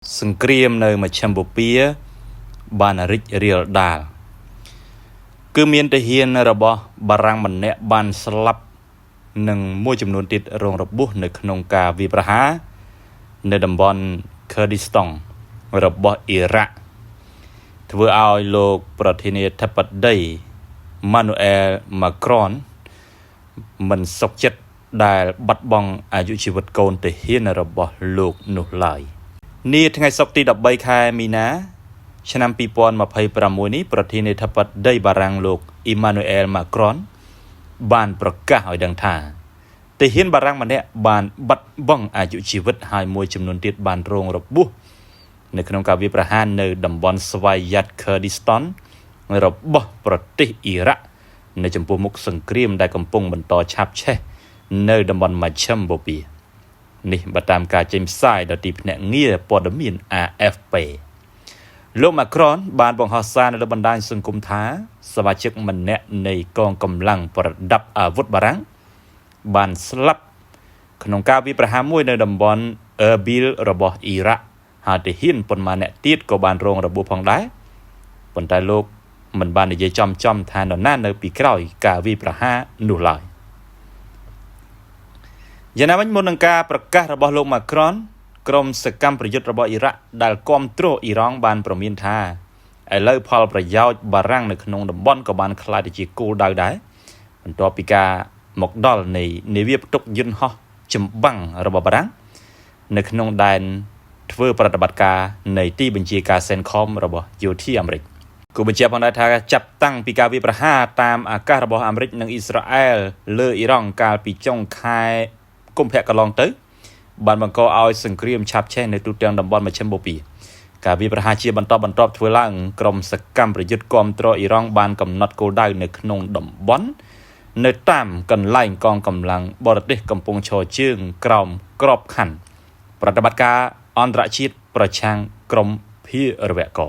សង្គ្រាមនៅមជ្ឈិមបូព៌ាបានរីករាលដាលគឺមានទាហានរបស់បារាំងម្នាក់បានស្លាប់និងមួយចំនួនទៀតរងរបួសនៅក្នុងការវាយប្រហារនៅតំបន់ Kurdistan របស់អ៊ីរ៉ាក់ធ្វើឲ្យលោកប្រធានាធិបតី Emmanuel Macron មិនសុខចិត្តដែលបាត់បង់អាយុជីវិតកូនទាហានរបស់លោកនោះឡើយនាថ្ងៃសុក្រទី13ខែមីនាឆ្នាំ2026នេះប្រធានាធិបតីបារាំងលោក Emmanuel Macron បានប្រកាសឲ្យដឹងថាទាហានបារាំងម្នាក់បានបាត់បង់អាយុជីវិតហើយមួយចំនួនទៀតបានរងរបួសនៅក្នុងការវាយប្រហារនៅតំបន់ស្វយ័ត Kurdistan របស់ប្រទេសអ៊ីរ៉ាក់នៅចំពោះមុខសង្គ្រាមដែលកំពុងបន្តឆាបឆេះនៅតំបន់មជ្ឈិមបូព៌ានេះបើតាមការចេញផ្សាយដោយទីភ្នាក់ងារព័ត៌មាន AFP លោក Macron បានបង្ហោះសារនៅលើបណ្ដាញសង្គមថាសមាជិកម្នាក់នៃកងកម្លាំងប្រដាប់អាវុធបារាំងបានស្លាប់ក្នុងការវាយប្រហារមួយនៅតំបន់ Erbil របស់អ៊ីរ៉ាក់ហើយទាហានប៉ុន្មានអ្នកទៀតក៏បានរងរបួសផងដែរប៉ុន្តែលោកមិនបាននិយាយចំថានរណានៅពីក្រោយការវាយប្រហារនោះឡើយយ៉ាងណាមិញមុននឹងការប្រកាសរបស់លោក Macron ក្រុមសកម្មប្រយុទ្ធរបស់អ៊ីរ៉ាក់ដែលគាំទ្រអ៊ីរ៉ង់បានប្រមានថាឥឡូវផលប្រយោជន៍បារាំងនៅក្នុងតំបន់ក៏បានក្លាយទៅជាគោលដៅដែរបន្ទាប់ពីការមកដល់នៃនាវាផ្ទុកយន្តហោះចម្បាំងរបស់បារាំងនៅក្នុងដែនធ្វើប្រតិបត្តិការនៃទីបញ្ជាការ CENTCOM របស់យោធាអាមេរិកគូបញ្ជាក់ផងដែរថាចាប់តាំងពីការវាយប្រហារតាមអាកាសរបស់អាមេរិកនិងអ៊ីស្រាអែលលើអ៊ីរ៉ង់កាលពីចុងខែកុម្ភៈកន្លងទៅបានបង្កឲ្យសង្គ្រាមឆាបឆេះនៅទូទាំងតំបន់មជ្ឈិមបូព៌ាការវាយប្រហារជាបន្តបន្ទាប់ធ្វើឡើងក្រុមសកម្មប្រយុទ្ធគាំទ្រអ៊ីរ៉ង់បានកំណត់គោលដៅនៅក្នុងតំបន់នៅតាមកន្លែងកងកម្លាំងបរទេសកំពុងឈរជើងក្រោមក្របខ័ណ្ឌប្រតិបត្តិការអន្តរជាតិប្រឆាំងក្រុមភៀរវក